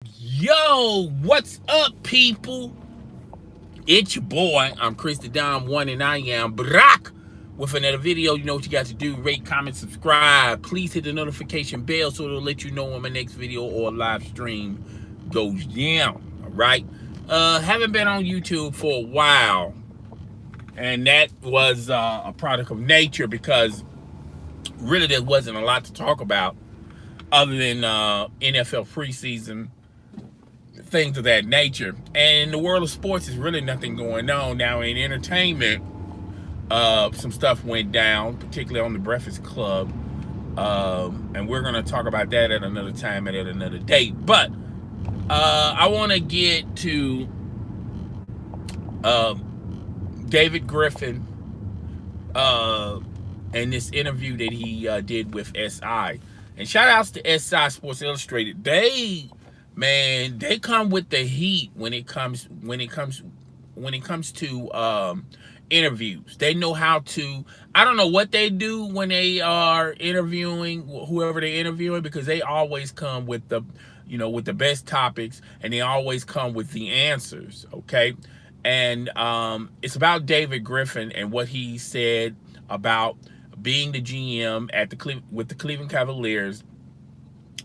Yo, what's up, people? It's your boy. I'm Chris the Dom One, and I am Brock with another video. You know what you got to do: rate, comment, subscribe. Please hit the notification bell so it'll let you know when my next video or live stream goes down. All right. Haven't been on YouTube for a while, and that was a product of nature because really there wasn't a lot to talk about other than NFL preseason, things of that nature. And in the world of sports, there's really nothing going on. Now, in entertainment, some stuff went down, particularly on the Breakfast Club. And we're going to talk about that at another time and at another date. But I want to get to David Griffin and this interview that he did with SI. And shout outs to SI Sports Illustrated. They come with the heat when it comes to interviews. They know how to. I don't know what they do when they are interviewing whoever they're interviewing, because they always come with the best topics, and they always come with the answers. Okay, and it's about David Griffin and what he said about being the GM with the Cleveland Cavaliers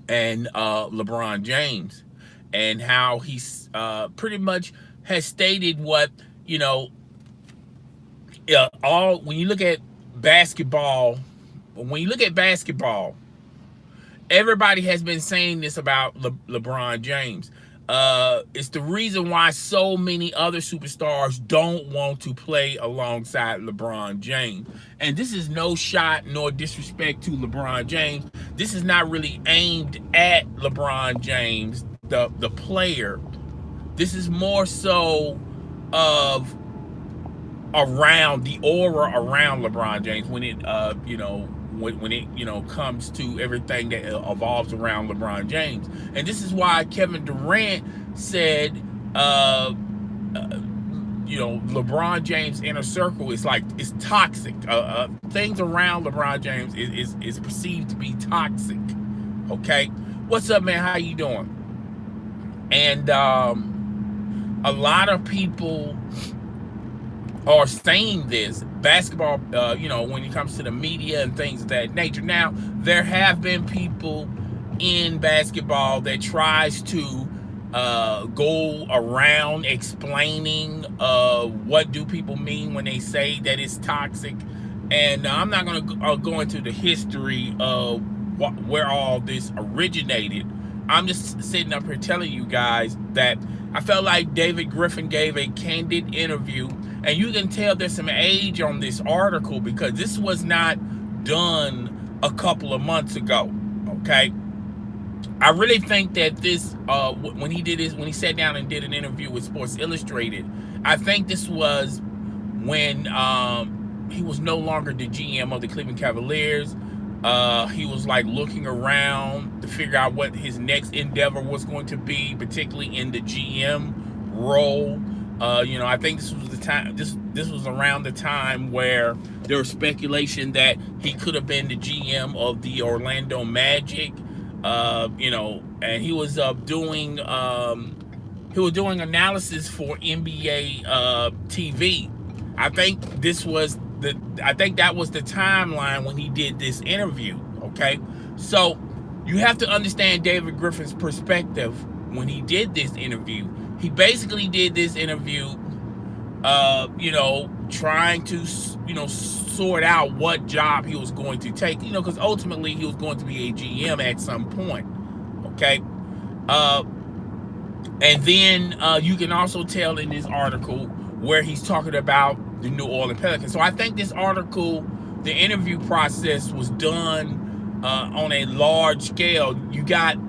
and LeBron James, and how he's pretty much has stated what, when you look at basketball, everybody has been saying this about LeBron James. It's the reason why so many other superstars don't want to play alongside LeBron James. And this is no shot nor disrespect to LeBron James. This is not really aimed at LeBron James, the player. This is more so of around the aura around LeBron James when it when it comes to everything that evolves around LeBron James. And this is why Kevin Durant said LeBron James' inner circle is toxic. Things around LeBron James is perceived to be toxic. Okay, what's up, man? How you doing? And a lot of people are saying this basketball, when it comes to the media and things of that nature. Now, there have been people in basketball that tries to go around explaining what do people mean when they say that it's toxic. And I'm not going to go into the history of where all this originated. I'm just sitting up here telling you guys that I felt like David Griffin gave a candid interview. And you can tell there's some age on this article because this was not done a couple of months ago. Okay, I really think that this when he sat down and did an interview with Sports Illustrated, I think this was when he was no longer the GM of the Cleveland Cavaliers. He was looking around to figure out what his next endeavor was going to be, particularly in the GM role. I think this was the time. This was around the time where there was speculation that he could have been the GM of the Orlando Magic. And he was doing analysis for NBA TV. I think that was the timeline when he did this interview. Okay, so you have to understand David Griffin's perspective when he did this interview. He basically did this interview, trying to, sort out what job he was going to take, because ultimately he was going to be a GM at some point, okay? And then you can also tell in this article where he's talking about the New Orleans Pelicans. So I think this article, the interview process was done on a large scale. You got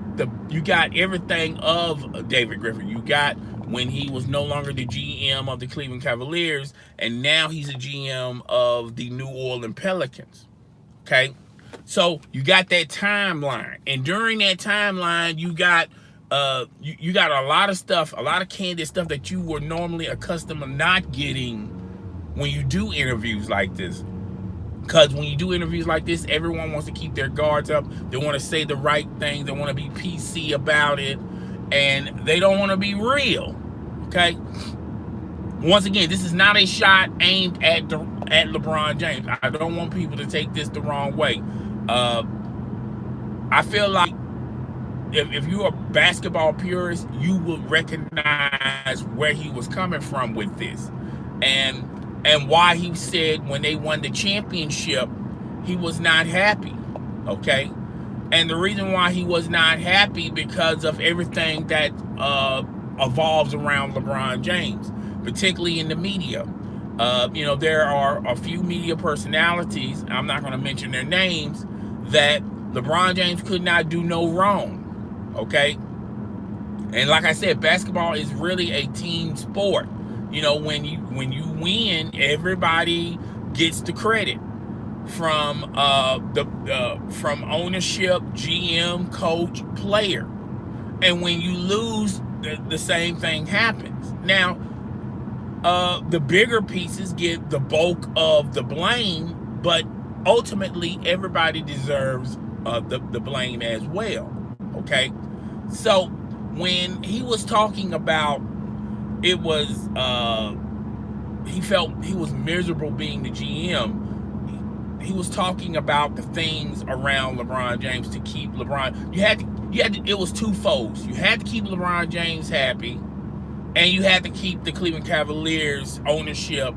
everything of David Griffin. You got when he was no longer the GM of the Cleveland Cavaliers, and now he's a GM of the New Orleans Pelicans. Okay, so you got that timeline, and during that timeline, you got you got a lot of stuff, a lot of candid stuff that you were normally accustomed to not getting when you do interviews like this. Because when you do interviews like this, everyone wants to keep their guards up. They want to say the right things. They want to be PC about it. and they don't want to be real. Okay. Once again, this is not a shot aimed at LeBron James. I don't want people to take this the wrong way. I feel like if you're a basketball purist, you will recognize where he was coming from with this, and why he said when they won the championship, he was not happy. Okay, and the reason why he was not happy because of everything that evolves around LeBron James, particularly in the media. There are a few media personalities, I'm not going to mention their names, that LeBron James could not do no wrong. Okay, and like I said, basketball is really a team sport. When you win, everybody gets the credit from from ownership, GM, coach, player. And when you lose, the same thing happens. Now, the bigger pieces get the bulk of the blame, but ultimately everybody deserves the blame as well. Okay, so when he was talking about it was he felt he was miserable being the GM, he was talking about the things around LeBron James to keep LeBron. You had to, it was twofold. You had to keep LeBron James happy, and you had to keep the Cleveland Cavaliers ownership.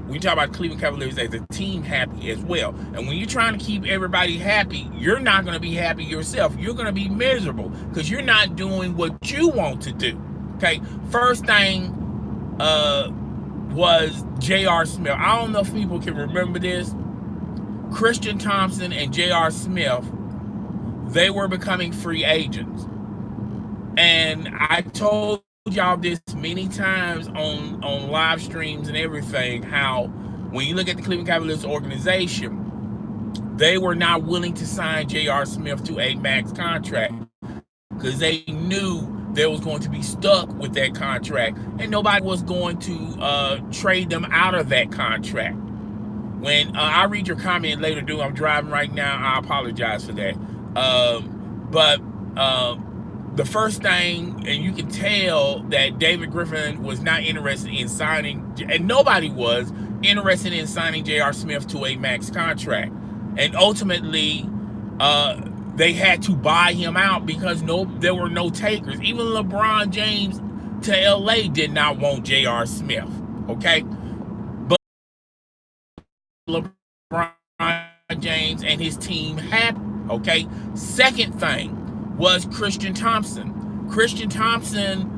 We talk about Cleveland Cavaliers as a team happy as well. And when you're trying to keep everybody happy, you're not going to be happy yourself. You're going to be miserable because you're not doing what you want to do. Okay, first thing was J.R. Smith. I don't know if people can remember this. Christian Thompson and J.R. Smith, they were becoming free agents. And I told y'all this many times on live streams and everything, how when you look at the Cleveland Cavaliers organization, they were not willing to sign J.R. Smith to a max contract because they knew they was going to be stuck with that contract, and nobody was going to trade them out of that contract. When I read your comment later, dude, I'm driving right now. I apologize for that. But the first thing, and you can tell that David Griffin was not interested in signing, and nobody was interested in signing J.R. Smith to a max contract. And ultimately, they had to buy him out because there were no takers. Even LeBron James to L.A. did not want J.R. Smith, okay? But LeBron James and his team had, okay? Second thing was Christian Thompson. Christian Thompson,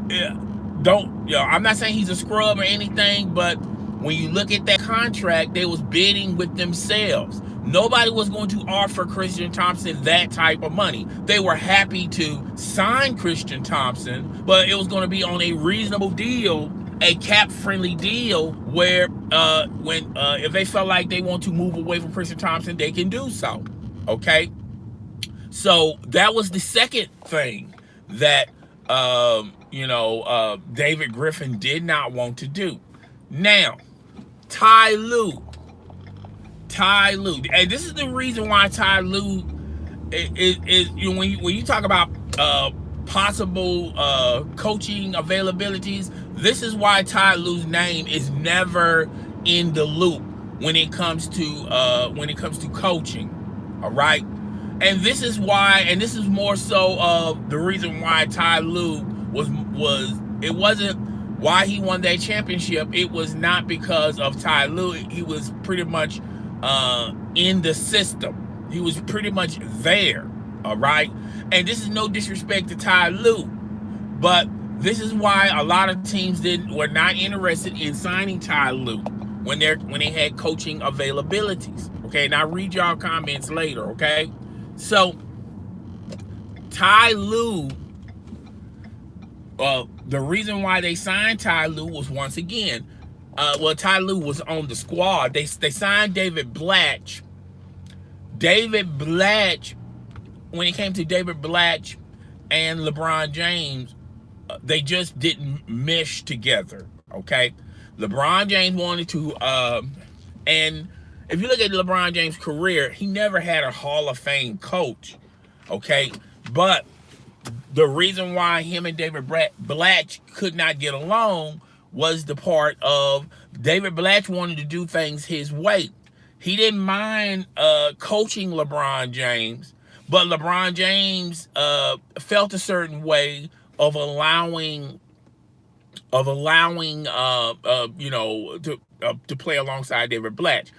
I'm not saying he's a scrub or anything, but when you look at that contract, they was bidding with themselves. Nobody was going to offer Christian Thompson that type of money. They were happy to sign Christian Thompson, but it was going to be on a reasonable deal, a cap-friendly deal, where if they felt like they want to move away from Christian Thompson, they can do so. Okay? So that was the second thing that David Griffin did not want to do. Now, Ty Lue, and this is the reason why Ty Lue is when you talk about possible coaching availabilities, this is why Ty Lue's name is never in the loop when it comes to coaching. All right. And this is why, and this is more so of the reason why Ty Lue it wasn't why he won that championship. It was not because of Ty Lue. He was pretty much in the system. He was pretty much there, all right? And this is no disrespect to Ty Lue, but this is why a lot of teams were not interested in signing Ty Lue when they had coaching availabilities. Okay, and I'll read y'all comments later, okay? So, Ty Lue, the reason why they signed Ty Lue was, once again, Ty Lue was on the squad. They signed David Blatch. David Blatch, when it came to David Blatch and LeBron James, they just didn't mesh together, okay? LeBron James wanted to, and if you look at LeBron James' career, he never had a Hall of Fame coach, okay? But the reason why him and David Blatch could not get along was the part of David Blatch wanted to do things his way. He didn't mind coaching LeBron James, but LeBron James felt a certain way of allowing to play alongside David Blatch.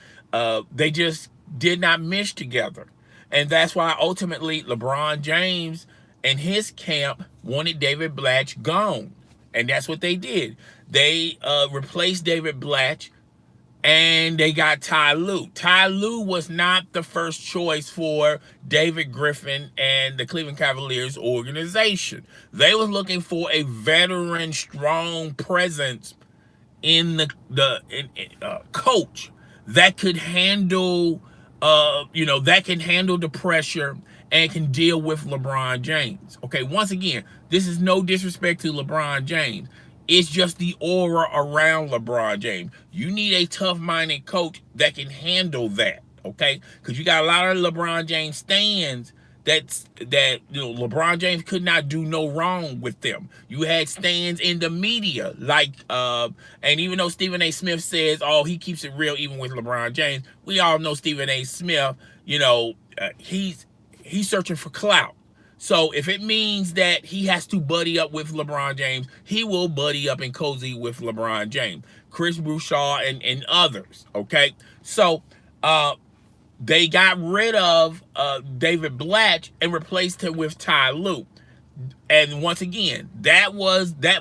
They just did not mesh together, and that's why ultimately LeBron James and his camp wanted David Blatch gone, and that's what they did. They replaced David Blatch, and they got Ty Lue. Ty Lue was not the first choice for David Griffin and the Cleveland Cavaliers organization. They was looking for a veteran, strong presence in the coach that could handle the pressure and can deal with LeBron James. Okay, once again, this is no disrespect to LeBron James. It's just the aura around LeBron James. You need a tough-minded coach that can handle that, okay? Because you got a lot of LeBron James stands that LeBron James could not do no wrong with them. You had stands in the media, and even though Stephen A. Smith says, oh, he keeps it real even with LeBron James, we all know Stephen A. Smith, he's searching for clout. So if it means that he has to buddy up with LeBron James, he will buddy up and cozy with LeBron James, Chris Broussard, and others, okay? So they got rid of David Blatch and replaced him with Ty Lue. And once again, that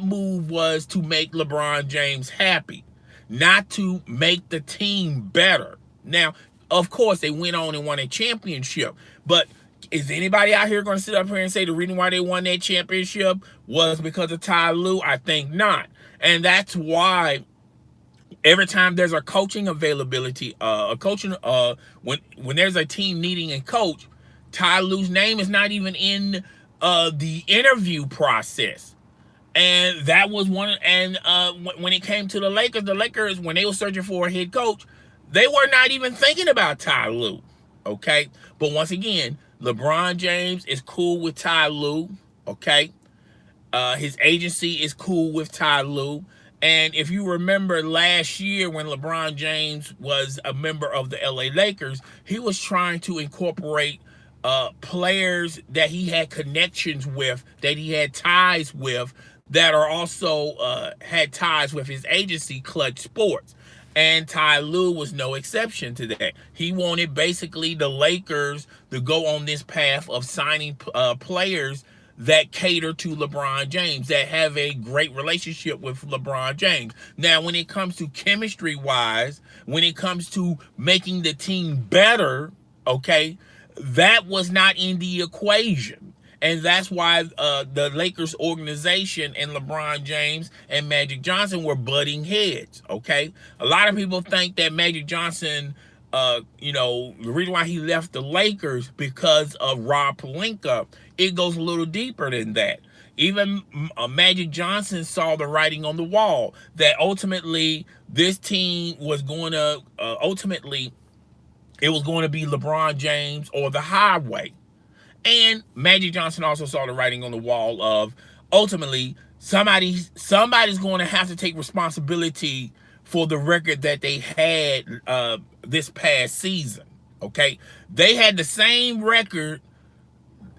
move was to make LeBron James happy, not to make the team better. Now, of course, they went on and won a championship, but is anybody out here going to sit up here and say the reason why they won that championship was because of Ty Lue? I think not. And that's why every time there's a coaching availability, when there's a team needing a coach, Ty Lue's name is not even in the interview process. And that was one. And when it came to the Lakers, when they were searching for a head coach, they were not even thinking about Ty Lue. Okay, but once again, LeBron James is cool with Ty Lue. Okay, his agency is cool with Ty Lue. And if you remember last year when LeBron James was a member of the LA Lakers, he was trying to incorporate players that he had connections with, that he had ties with, that are also had ties with his agency, Clutch Sports. And Ty Lue was no exception to that. He wanted basically the Lakers to go on this path of signing players that cater to LeBron James, that have a great relationship with LeBron James. Now, when it comes to chemistry-wise, when it comes to making the team better, okay, that was not in the equation. And that's why the Lakers organization and LeBron James and Magic Johnson were butting heads, okay? A lot of people think that Magic Johnson, the reason why he left the Lakers because of Rob Pelinka, it goes a little deeper than that. Even Magic Johnson saw the writing on the wall that ultimately this team was going to, it was going to be LeBron James or the highway. And Magic Johnson also saw the writing on the wall of ultimately somebody's going to have to take responsibility for the record that they had this past season. Okay, they had the same record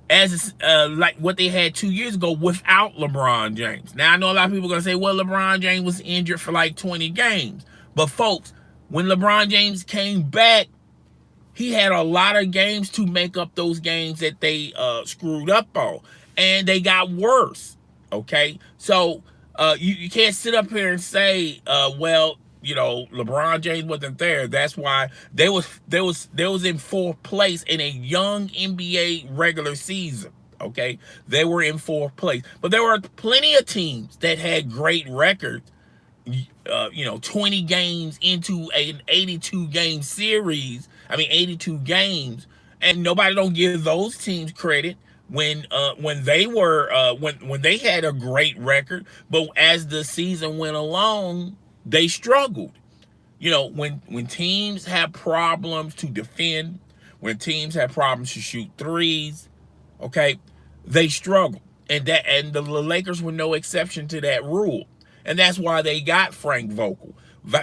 as like what they had 2 years ago without LeBron James. Now I know a lot of people are gonna say, well, LeBron James was injured for like 20 games, but folks, when LeBron James came back, he had a lot of games to make up those games that they screwed up on. And they got worse, okay? So you can't sit up here and say, well, LeBron James wasn't there. That's why they was in fourth place in a young NBA regular season, okay? They were in fourth place. But there were plenty of teams that had great records, 20 games into an 82-game series, 82 games, and nobody don't give those teams credit when they were when they had a great record, but as the season went along, they struggled. When teams have problems to defend, when teams have problems to shoot threes, okay, they struggle. and the Lakers were no exception to that rule. And that's why they got Frank Vogel.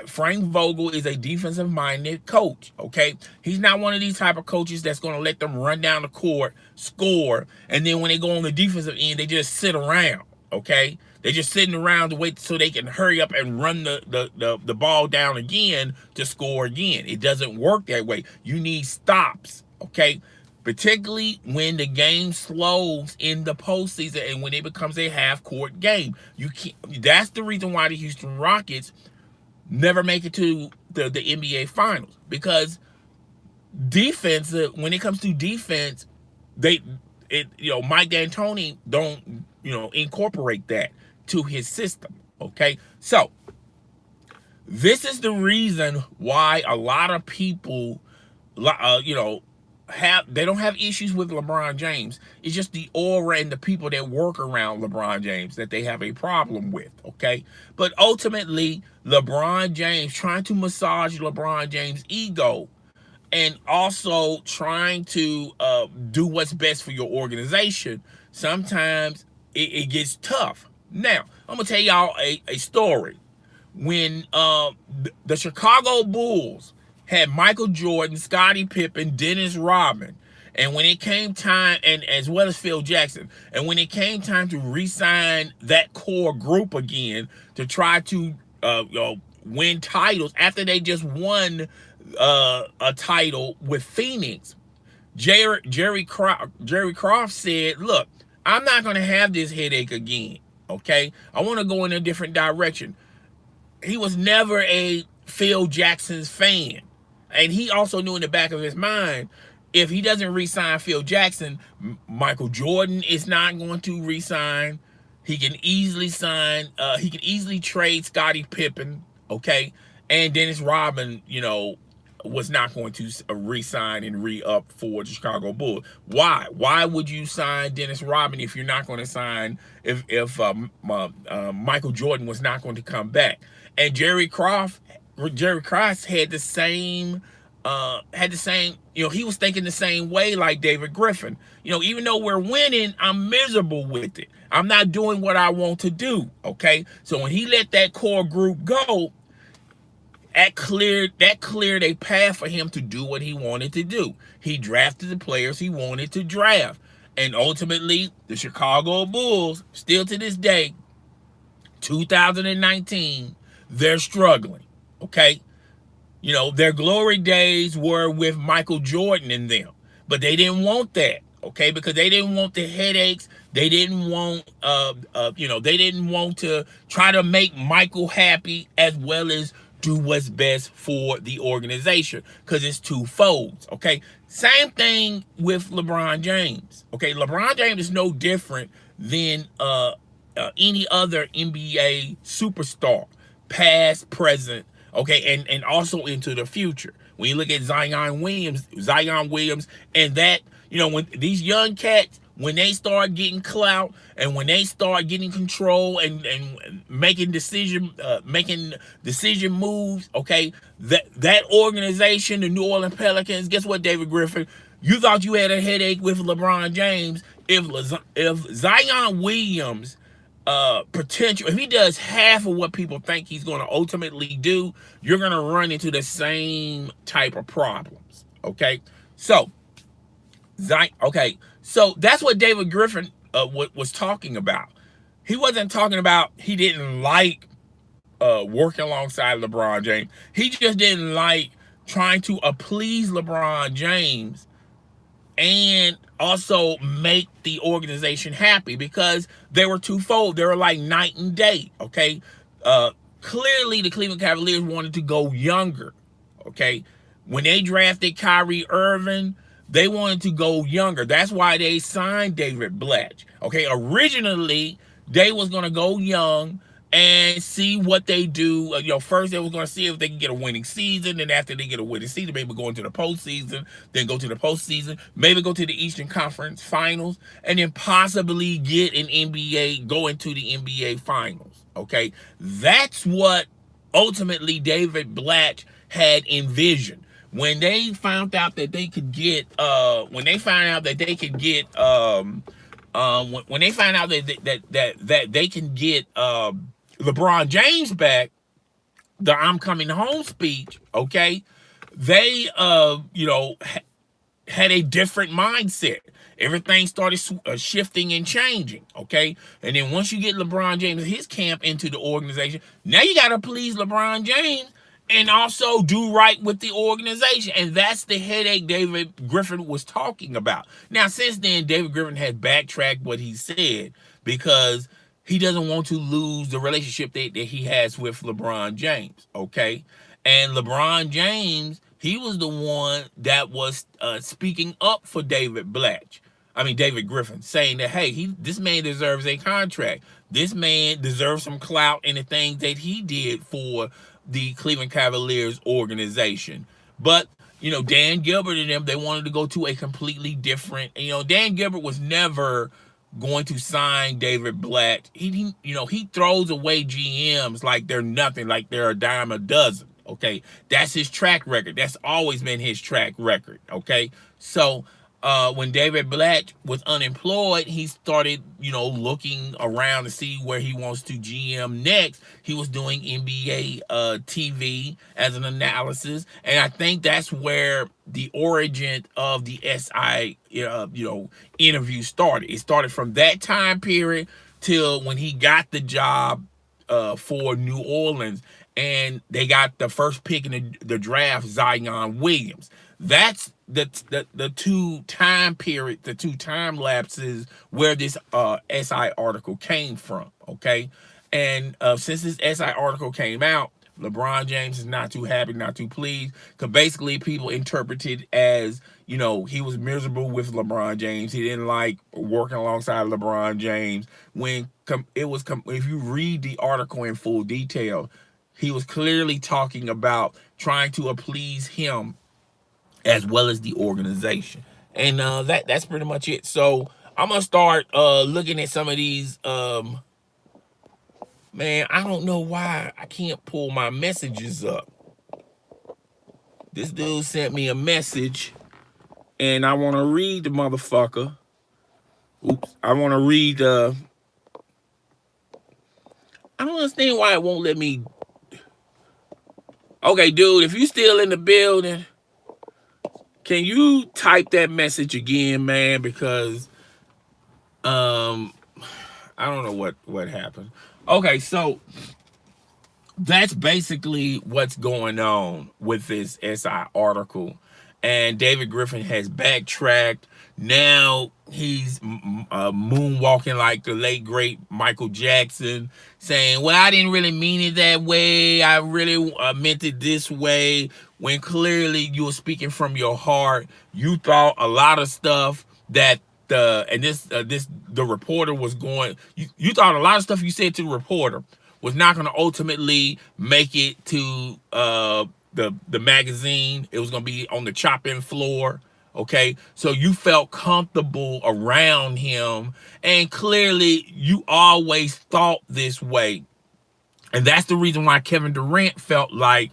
Frank Vogel is a defensive-minded coach, okay? He's not one of these type of coaches that's going to let them run down the court, score, and then when they go on the defensive end, they just sit around, okay? They're just sitting around to wait so they can hurry up and run the ball down again to score again. It doesn't work that way. You need stops, okay? Particularly when the game slows in the postseason and when it becomes a half-court game. You can't. That's the reason why the Houston Rockets never make it to the NBA Finals, because defense, when it comes to defense, Mike D'Antoni don't incorporate that to his system. Okay, so this is the reason why a lot of people, they don't have issues with LeBron James. It's just the aura and the people that work around LeBron James that they have a problem with, okay? But ultimately, LeBron James, trying to massage LeBron James' ego and also trying to do what's best for your organization, sometimes it gets tough. Now, I'm going to tell y'all a story. When the Chicago Bulls had Michael Jordan, Scottie Pippen, Dennis Rodman, and when it came time, and as well as Phil Jackson, and when it came time to re-sign that core group again to try to win titles after they just won a title with Phoenix, Jerry Croft said, "Look, I'm not going to have this headache again. Okay, I want to go in a different direction." He was never a Phil Jackson's fan. And he also knew in the back of his mind, if he doesn't re-sign Phil Jackson, Michael Jordan is not going to re-sign. He can easily trade Scottie Pippen, okay? And Dennis Rodman, was not going to re-sign and re-up for the Chicago Bulls. Why? Why would you sign Dennis Rodman if you're not going to sign, if Michael Jordan was not going to come back? And Jerry Croft had the same, he was thinking the same way like David Griffin. Even though we're winning, I'm miserable with it. I'm not doing what I want to do, okay? So when he let that core group go, that cleared a path for him to do what he wanted to do. He drafted the players he wanted to draft. And ultimately, the Chicago Bulls, still to this day, 2019, they're struggling, okay? Their glory days were with Michael Jordan and them, but they didn't want that, okay? Because they didn't want the headaches. They didn't want, they didn't want to try to make Michael happy as well as do what's best for the organization, because it's two folds, okay? Same thing with LeBron James, okay? LeBron James is no different than any other NBA superstar, past, present, okay, and also into the future. When you look at Zion Williams, and that, when these young cats, when they start getting clout and when they start getting control and making decision moves, okay, that organization, the New Orleans Pelicans, guess what, David Griffin? You thought you had a headache with LeBron James. If Zion Williams potential, if he does half of what people think he's going to ultimately do, you're going to run into the same type of problems, okay? So that's what David Griffin was talking about. He wasn't talking about he didn't like working alongside LeBron James. He just didn't like trying to please LeBron James and also make the organization happy, because they were twofold. They were like night and day, okay? Clearly, the Cleveland Cavaliers wanted to go younger, okay? When they drafted Kyrie Irving, they wanted to go younger. That's why they signed David Blatch, okay? Originally, they was going to go young and see what they do. First they was going to see if they can get a winning season, and after they get a winning season, maybe go into the postseason, then go to the postseason, maybe go to the Eastern Conference Finals, and then possibly go into the NBA Finals, okay? That's what ultimately David Blatch had envisioned. When they found out that they could get, When they find out that they can get LeBron James back, the "I'm coming home" speech, okay, they had a different mindset. Everything started shifting and changing, okay? And then once you get LeBron James and his camp into the organization, now you got to please LeBron James and also do right with the organization. And that's the headache David Griffin was talking about. Now, since then, David Griffin has backtracked what he said because he doesn't want to lose the relationship that he has with LeBron James, okay? And LeBron James, he was the one that was speaking up for David Griffin, saying that, hey, this man deserves a contract. This man deserves some clout in the things that he did for the Cleveland Cavaliers organization. But Dan Gilbert and them, they wanted to go to a completely different. Dan Gilbert was never going to sign David Blatt. He throws away GMs like they're nothing, like they're a dime a dozen. Okay, that's his track record. That's always been his track record. Okay, so when David Blatt was unemployed, he started, looking around to see where he wants to GM next. He was doing NBA TV as an analysis, and I think that's where the origin of the SI, interview started. It started from that time period till when he got the job for New Orleans, and they got the first pick in the draft, Zion Williams. That's the two time period, the two time lapses where this SI article came from. Okay, and since this SI article came out, LeBron James is not too happy, not too pleased, because basically people interpreted as, he was miserable with LeBron James. He didn't like working alongside LeBron James. If you read the article in full detail, he was clearly talking about trying to appease him as well as the organization. And that's pretty much it. So I'm gonna start looking at some of these. Man, I don't know why I can't pull my messages up. This dude sent me a message, and I want to read the motherfucker. Oops, I want to read. I don't understand why it won't let me. Okay, dude, if you still in the building, can you type that message again, man? Because I don't know what happened. Okay, so that's basically what's going on with this SI article. And David Griffin has backtracked. Now he's moonwalking like the late great Michael Jackson, saying, well, I didn't really mean it that way. I really meant it this way. When clearly you were speaking from your heart. You thought a lot of stuff that the reporter was going. You thought a lot of stuff you said to the reporter was not going to ultimately make it to the magazine. It was going to be on the chopping floor. Okay, so you felt comfortable around him, and clearly you always thought this way. And that's the reason why Kevin Durant felt like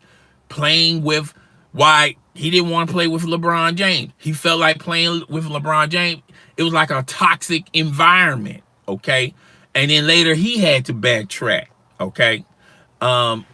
why he didn't want to play with LeBron James. He felt like playing with LeBron James, it was like a toxic environment, okay? And then later he had to backtrack, okay? And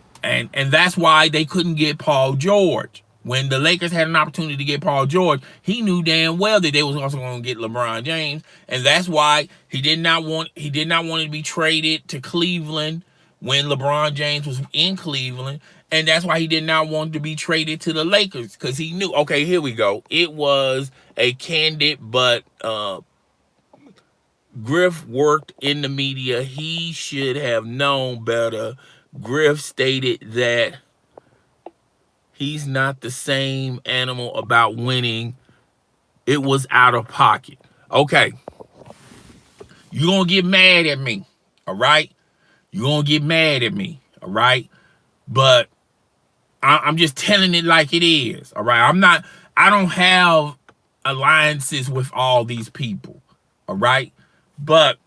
that's why they couldn't get Paul George. When the Lakers had an opportunity to get Paul George, he knew damn well that they was also going to get LeBron James, and that's why he did not want to be traded to Cleveland when LeBron James was in Cleveland, and that's why he did not want to be traded to the Lakers, because he knew, okay, here we go. It was a candid, but Griff worked in the media. He should have known better. Griff stated that he's not the same animal about winning. It was out of pocket. Okay. You're going to get mad at me. All right? You're going to get mad at me. All right? But I'm just telling it like it is. All right? I don't have alliances with all these people. All right? But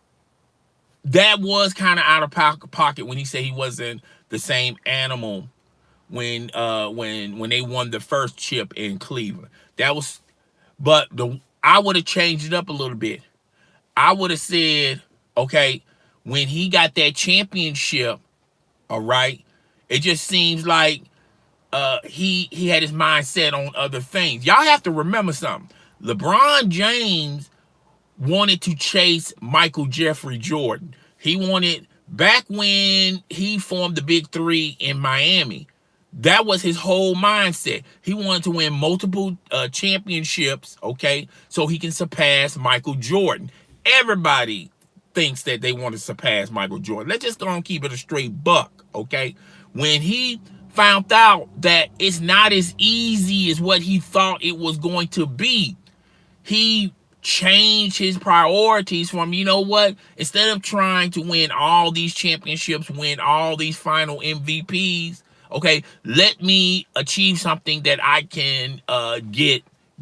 that was kind of out of pocket when he said he wasn't the same animal when they won the first chip in Cleveland. I would have changed it up a little bit. I would have said, okay, when he got that championship, all right, it just seems like he had his mind set on other things. Y'all have to remember something. LeBron James wanted to chase Michael Jeffrey Jordan. He wanted, back when he formed the Big Three in Miami, that was his whole mindset. He wanted to win multiple championships, okay, so he can surpass Michael Jordan. Everybody thinks that they want to surpass Michael Jordan. Let's just go and keep it a straight buck, okay? When he found out that it's not as easy as what he thought it was going to be, he changed his priorities from, you know what, instead of trying to win all these championships, win all these final MVPs, okay, let me achieve something that I can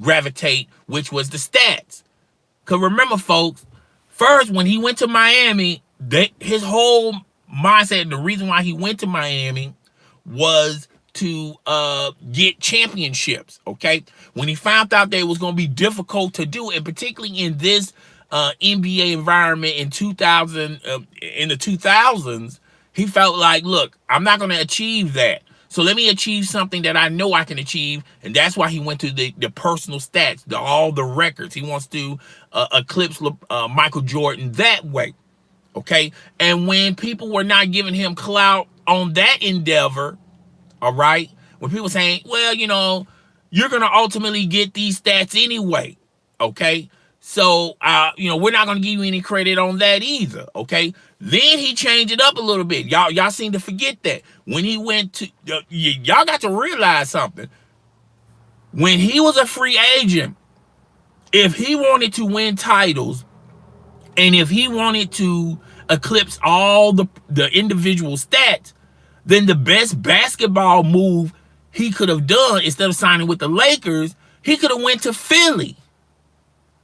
gravitate, which was the stats. Because remember, folks, first, when he went to Miami, his whole mindset, and the reason why he went to Miami was to get championships, okay? When he found out that it was going to be difficult to do, and particularly in this NBA environment in the 2000s, he felt like, look, I'm not going to achieve that. So let me achieve something that I know I can achieve, and that's why he went to the personal stats, all the records. He wants to eclipse Michael Jordan that way, okay? And when people were not giving him clout on that endeavor, all right, when people saying, well, you know, you're going to ultimately get these stats anyway, okay? So, you know, we're not going to give you any credit on that either, okay? Then he changed it up a little bit. Y'all seem to forget that. When he went to, y'all got to realize something. When he was a free agent, if he wanted to win titles, and if he wanted to eclipse all the individual stats, then the best basketball move he could have done, instead of signing with the Lakers, he could have went to Philly.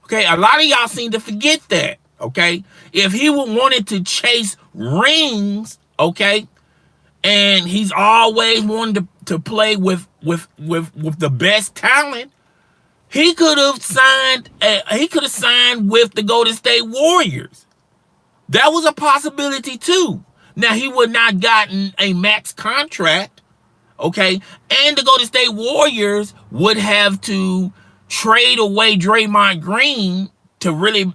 Okay, a lot of y'all seem to forget that. Okay, if he wanted to chase rings, okay, and he's always wanted to play with the best talent, he could have signed. He could have signed with the Golden State Warriors. That was a possibility too. Now, he would not gotten a max contract, okay, and the Golden State Warriors would have to trade away Draymond Green to really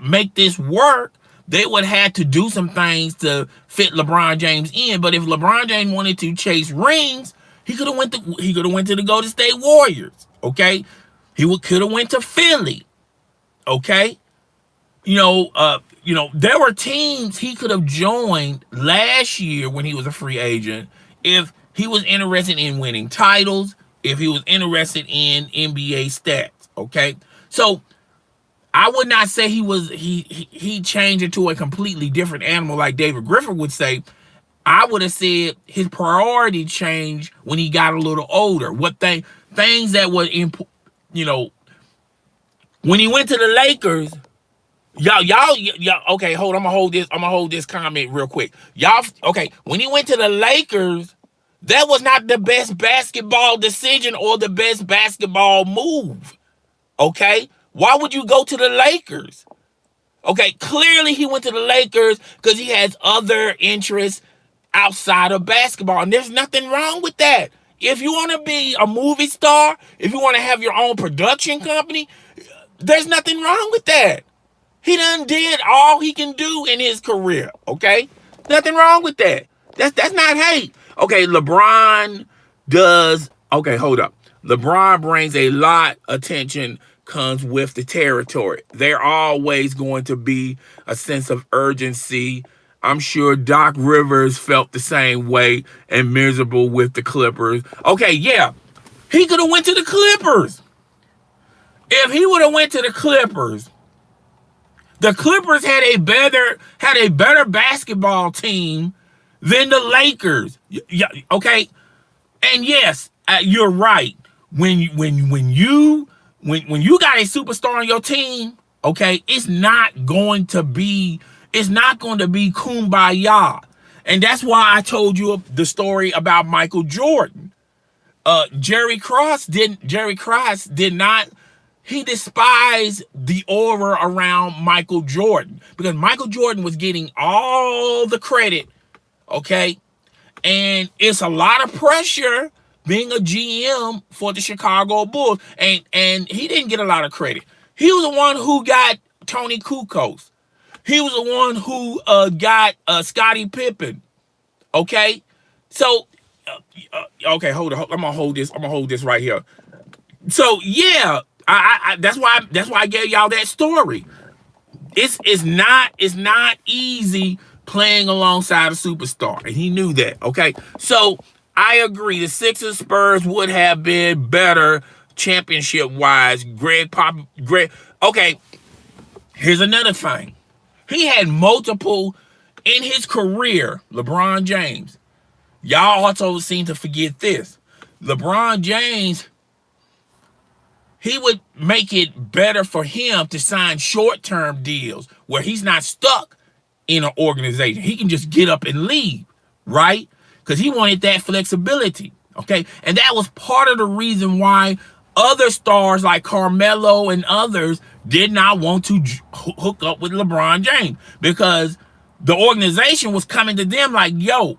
make this work. They would have to do some things to fit LeBron James in. But if LeBron James wanted to chase rings, he could have went to the Golden State Warriors, okay? He could have went to Philly, okay? You know, there were teams he could have joined last year when he was a free agent if he was interested in winning titles, if he was interested in NBA stats, okay? So I would not say he changed into a completely different animal like David Griffin would say. I would have said his priority changed when he got a little older. Things that were, you know, when he went to the Lakers. Y'all, okay, hold on, I'm gonna hold this comment real quick. Y'all, okay, when he went to the Lakers, that was not the best basketball decision or the best basketball move, okay? Why would you go to the Lakers? Okay, clearly he went to the Lakers because he has other interests outside of basketball, and there's nothing wrong with that. If you want to be a movie star, if you want to have your own production company, there's nothing wrong with that. He done did all he can do in his career, okay? Nothing wrong with that. That's not hate. Okay, LeBron does, okay, hold up. LeBron brings a lot of attention, comes with the territory. There's always going to be a sense of urgency. I'm sure Doc Rivers felt the same way and miserable with the Clippers. Okay, yeah, he could have went to the Clippers. If he would have went to the Clippers had a better basketball team than the Lakers. Yeah, okay, and yes, you're right. When you got a superstar on your team, okay, it's not going to be kumbaya, and that's why I told you the story about Michael Jordan. Jerry Krause did not he despised the aura around Michael Jordan because Michael Jordan was getting all the credit, okay? And it's a lot of pressure being a GM for the Chicago Bulls. And he didn't get a lot of credit. He was the one who got Tony Kukoc. He was the one who got Scottie Pippen. Okay? So, okay, hold on. I'm gonna hold this right here. So yeah, that's why I gave y'all that story. It's not easy playing alongside a superstar, and he knew that. Okay, so I agree. The Sixers Spurs would have been better championship wise. Greg. Okay, here's another thing. He had multiple in his career. LeBron James. Y'all also seem to forget this. LeBron James, he would make it better for him to sign short-term deals where he's not stuck in an organization. He can just get up and leave, right? Because he wanted that flexibility, okay? And that was part of the reason why other stars like Carmelo and others did not want to hook up with LeBron James because the organization was coming to them like, yo,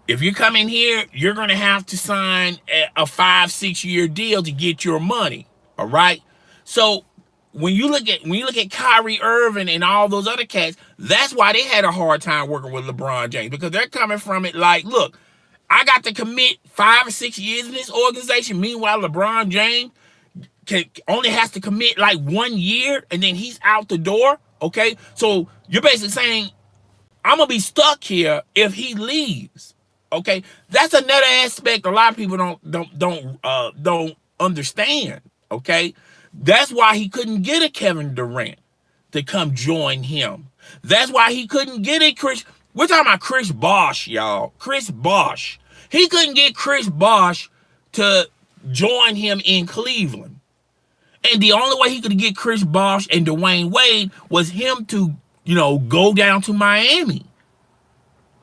if you come in here, you're going to have to sign a 5-6 year deal to get your money. All right. So when you look at Kyrie Irving and all those other cats, that's why they had a hard time working with LeBron James, because they're coming from it like, look, I got to commit 5 or 6 years in this organization. Meanwhile, LeBron James only has to commit like 1 year and then he's out the door. Okay. So you're basically saying I'm going to be stuck here if he leaves. Okay, that's another aspect a lot of people don't understand. Okay, that's why he couldn't get a Kevin Durant to come join him. That's why he couldn't get a Chris. We're talking about Chris Bosh, y'all. Chris Bosh. He couldn't get Chris Bosh to join him in Cleveland, and the only way he could get Chris Bosh and Dwayne Wade was him to, go down to Miami.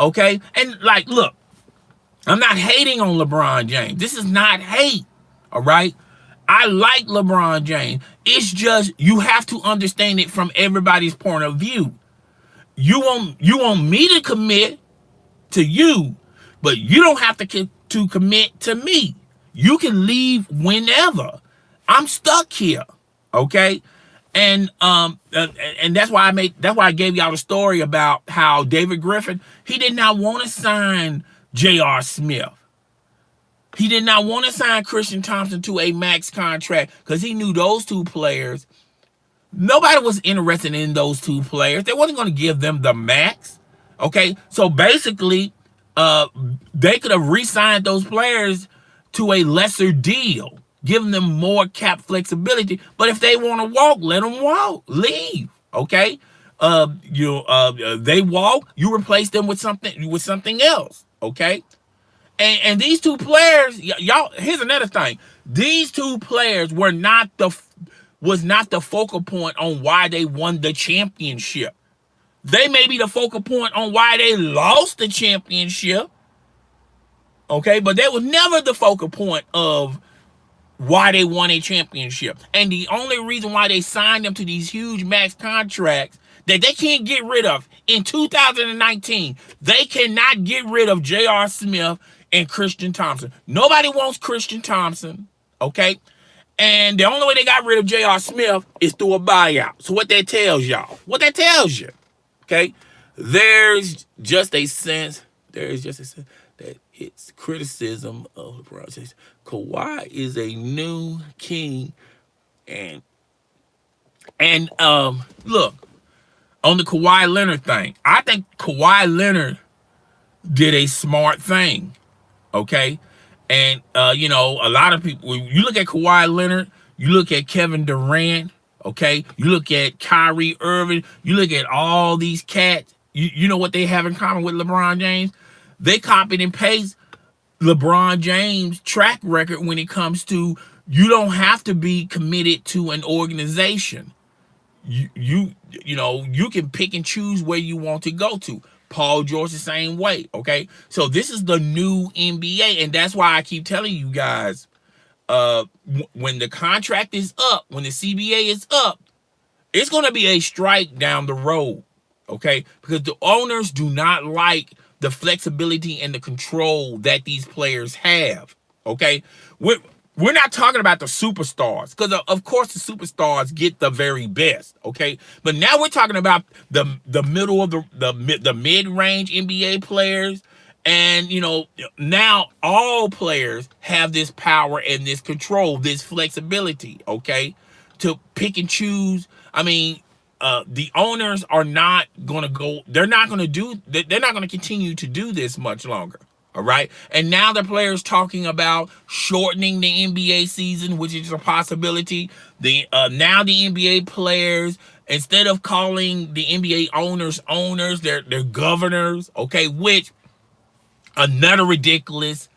Okay, and like, look. I'm not hating on LeBron James. This is not hate, all right? I like LeBron James. It's just you have to understand it from everybody's point of view. You want me to commit to you, but you don't have to commit to me. You can leave whenever. I'm stuck here, okay? And that's why I gave y'all the story about how David Griffin, he did not want to sign J.R. Smith. He did not want to sign Christian Thompson to a max contract because he knew those two players. Nobody was interested in those two players. They wasn't going to give them the max. Okay, so basically, they could have re-signed those players to a lesser deal, giving them more cap flexibility. But if they want to walk, let them walk. Leave. Okay, they walk. You replace them with something else. Okay, and these two players, y'all. Here's another thing: these two players was not the focal point on why they won the championship. They may be the focal point on why they lost the championship. Okay, but they was never the focal point of why they won a championship. And the only reason why they signed them to these huge max contracts that they can't get rid of in 2019, they cannot get rid of J.R. Smith and Christian Thompson. Nobody wants Christian Thompson, okay? And the only way they got rid of J.R. Smith is through a buyout. So what that tells y'all, okay? There's just a sense that it's criticism of LeBron James. Kawhi is a new king, and look, on the Kawhi Leonard thing, I think Kawhi Leonard did a smart thing, okay? And, a lot of people, when you look at Kawhi Leonard, you look at Kevin Durant, okay? You look at Kyrie Irving, you look at all these cats, you know what they have in common with LeBron James? They copied and paste LeBron James' track record when it comes to you don't have to be committed to an organization. You can pick and choose where you want to go to. Paul George the same way, okay? So this is the new NBA, and that's why I keep telling you guys, when the contract is up, when the CBA is up, it's going to be a strike down the road, okay? Because the owners do not like the flexibility and the control that these players have, okay? We're not talking about the superstars, because of course the superstars get the very best, okay? But now we're talking about the middle of the mid-range NBA players, and now all players have this power and this control, this flexibility, okay, to pick and choose. I mean, the owners are not going to go. They're not going to do. They're not going to continue to do this much longer. All right. And now the players talking about shortening the NBA season, which is a possibility. Now the NBA players, instead of calling the NBA owners, they're governors. Okay, which another ridiculous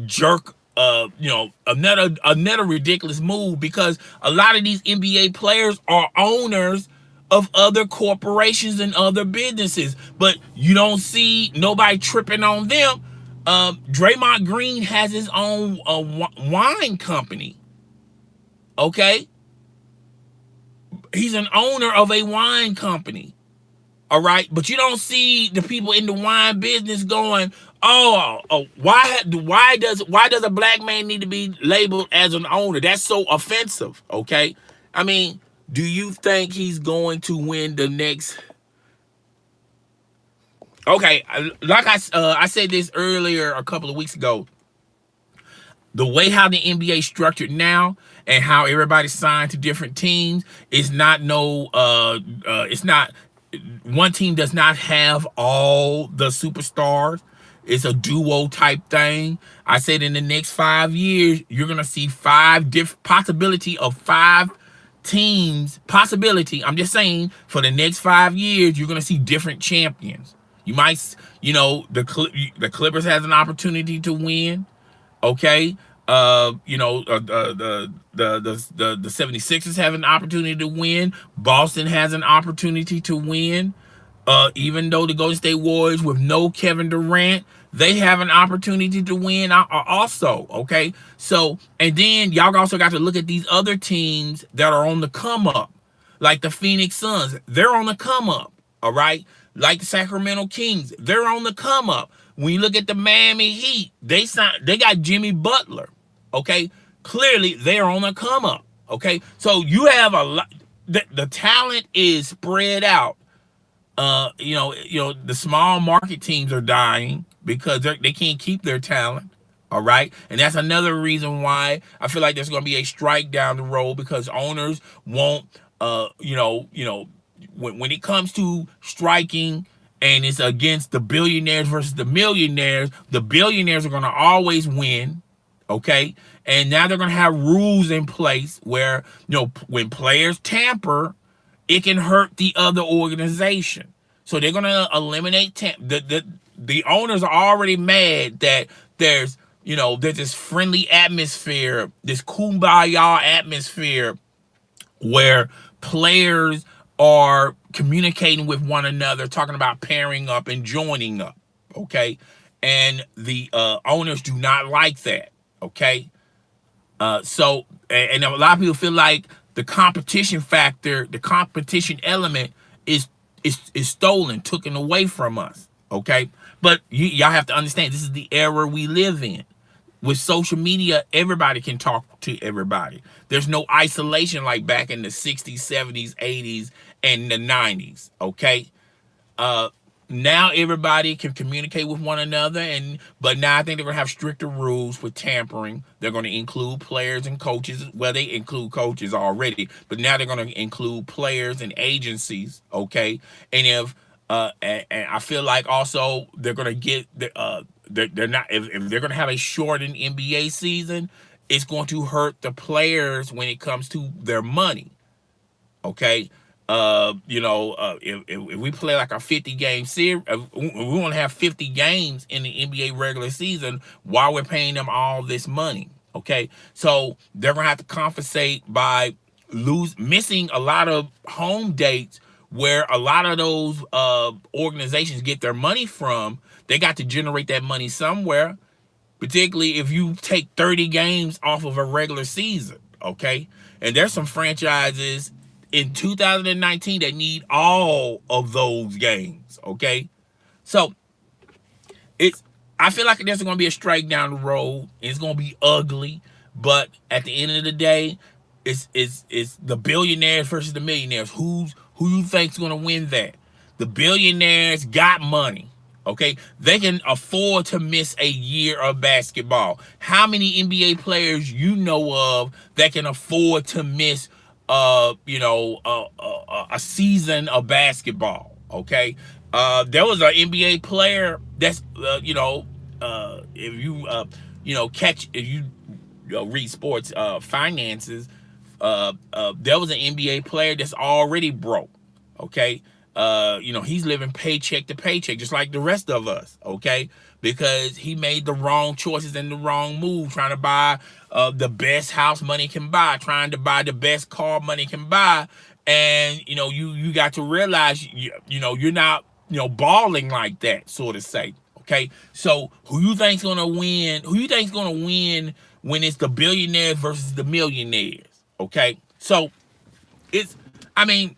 jerk, another ridiculous move, because a lot of these NBA players are owners of other corporations and other businesses, but you don't see nobody tripping on them. Draymond Green has his own wine company. Okay, he's an owner of a wine company. All right, but you don't see the people in the wine business going, why does a black man need to be labeled as an owner? That's so offensive. Okay, I mean, do you think he's going to win the next? Okay, like I said this earlier a couple of weeks ago. The way how the NBA is structured now and how everybody's signed to different teams is not it's not. One team does not have all the superstars. It's a duo type thing. I said in the next 5 years, you're going to see possibility of 5 teams. Possibility, I'm just saying, for the next 5 years, you're going to see different champions. You might, the Clippers has an opportunity to win. Okay. The 76ers have an opportunity to win. Boston has an opportunity to win. Even though the Golden State Warriors with no Kevin Durant, they have an opportunity to win also. Okay. So, and then y'all also got to look at these other teams that are on the come up, like the Phoenix Suns. They're on the come up. All right. Like the Sacramento Kings, they're on the come up. When you look at the Miami Heat, they got Jimmy Butler. Okay, clearly they're on the come up. Okay, so you have a lot. The talent is spread out. The small market teams are dying because they can't keep their talent. All right, and that's another reason why I feel like there's going to be a strike down the road, because owners won't. When it comes to striking, and it's against the billionaires versus the millionaires are going to always win. Okay, and now they're going to have rules in place where when players tamper, it can hurt the other organization. So they're going to eliminate the owners are already mad that there's this friendly atmosphere, this kumbaya atmosphere, where players are communicating with one another, talking about pairing up and joining up. Okay, and the owners do not like that. Okay, so a lot of people feel like the competition factor, the competition element is stolen, taken away from us. Okay, but y'all have to understand, this is the era we live in. With social media, everybody can talk to everybody. There's no isolation like back in the 60s, 70s, 80s, and the 90s. Okay, now everybody can communicate with one another, but now I think they're gonna have stricter rules with tampering. They're gonna include players and coaches. Well, they include coaches already, but now they're gonna include players and agencies. Okay, and if and I feel like also they're gonna get they're not, if they're gonna have a shortened NBA season, it's going to hurt the players when it comes to their money. Okay. If we play like a 50-game series, we want to have 50 games in the NBA regular season while we're paying them all this money. Okay, so they're gonna have to compensate by missing a lot of home dates where a lot of those organizations get their money from. They got to generate that money somewhere, particularly if you take 30 games off of a regular season, okay? And there's some franchises in 2019 that need all of those games, okay? So it's I feel like there's going to be a strike down the road. It's going to be ugly, but at the end of the day, it's the billionaires versus the millionaires. Who you think's going to win that? The billionaires got money. Okay, they can afford to miss a year of basketball. How many NBA players you know of that can afford to miss, a season of basketball? Okay, there was an NBA player that's, if you, if you read sports finances, there was an NBA player that's already broke. Okay, he's living paycheck to paycheck, just like the rest of us. Okay, because he made the wrong choices and the wrong move, trying to buy the best house money can buy, trying to buy the best car money can buy, and you got to realize you're not balling like that, sort of say. Okay, so who you think's gonna win? Who you think's gonna win when it's the billionaires versus the millionaires? Okay, so it's, I mean,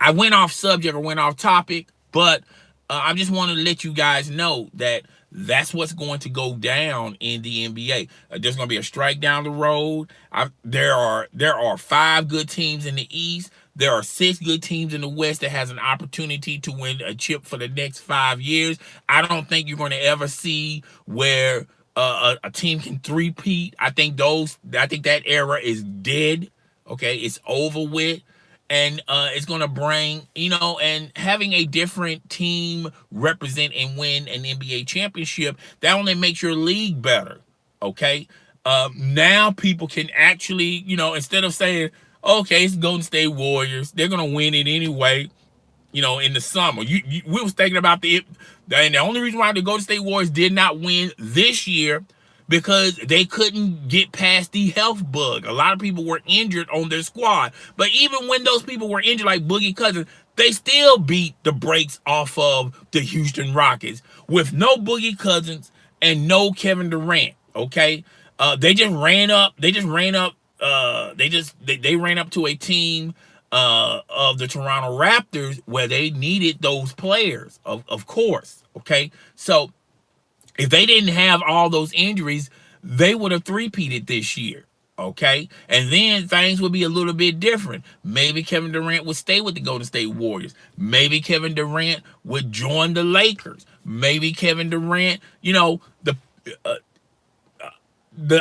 I went off subject or went off topic, but I just want to let you guys know that that's what's going to go down in the NBA. There's going to be a strike down the road. There are 5 good teams in the East. There are 6 good teams in the West that has an opportunity to win a chip for the next 5 years. I don't think you're going to ever see where a team can three-peat. I think that era is dead. Okay, it's over with. And it's going to bring, and having a different team represent and win an NBA championship, that only makes your league better, okay? Now people can actually, instead of saying, okay, it's Golden State Warriors, they're going to win it anyway, in the summer. We was thinking about and the only reason why the Golden State Warriors did not win this year, because they couldn't get past the health bug. A lot of people were injured on their squad. But even when those people were injured, like Boogie Cousins, they still beat the brakes off of the Houston Rockets with no Boogie Cousins and no Kevin Durant. Okay, they ran up to a team of the Toronto Raptors where they needed those players, of course. Okay, so if they didn't have all those injuries, they would have three-peated this year, okay? And then things would be a little bit different. Maybe Kevin Durant would stay with the Golden State Warriors. Maybe Kevin Durant would join the Lakers. Maybe Kevin Durant, the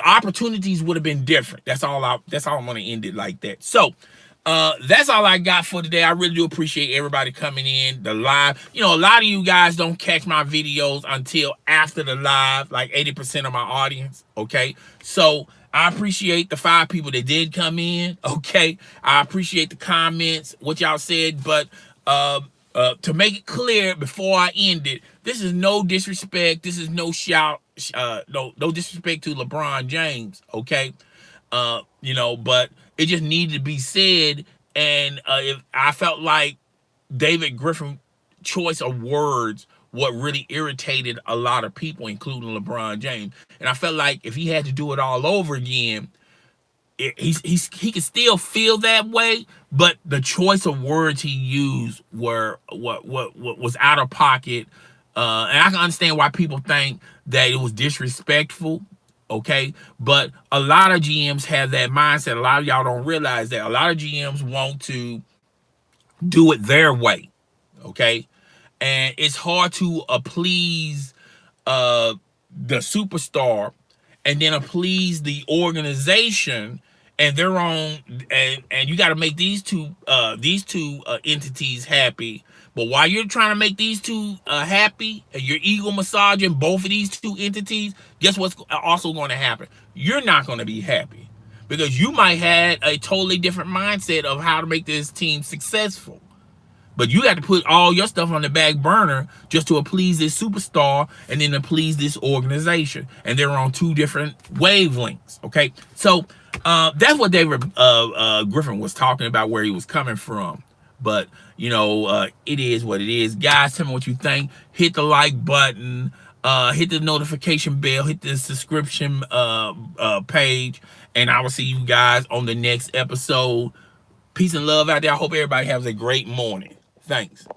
opportunities would have been different. That's all I'm going to end it like that. So, that's all I got for today. I really do appreciate everybody coming in the live. A lot of you guys don't catch my videos until after the live, like 80% of my audience. Okay, so I appreciate the 5 people that did come in. Okay, I appreciate the comments, what y'all said, but to make it clear before I end it, this is no disrespect. This is no no disrespect to LeBron James. Okay, but it just needed to be said. And if I felt like David Griffin choice of words what really irritated a lot of people, including LeBron James. And I felt like if he had to do it all over again, he could still feel that way, but the choice of words he used were what was out of pocket. And I can understand why people think that it was disrespectful. Okay, but a lot of GMs have that mindset. A lot of y'all don't realize that a lot of GMs want to do it their way. Okay, and it's hard to please the superstar and then please the organization and their own, and you got to make these two entities happy. But while you're trying to make these two happy, and you're ego massaging both of these two entities, guess what's also going to happen? You're not going to be happy because you might have a totally different mindset of how to make this team successful. But you got to put all your stuff on the back burner just to please this superstar and then to please this organization. And they're on 2 different wavelengths. Okay, so that's what David Griffin was talking about, where he was coming from. But it is what it is. Guys, tell me what you think. Hit the like button. Hit the notification bell, hit the subscription page, and I will see you guys on the next episode. Peace and love out there. I hope everybody has a great morning. Thanks.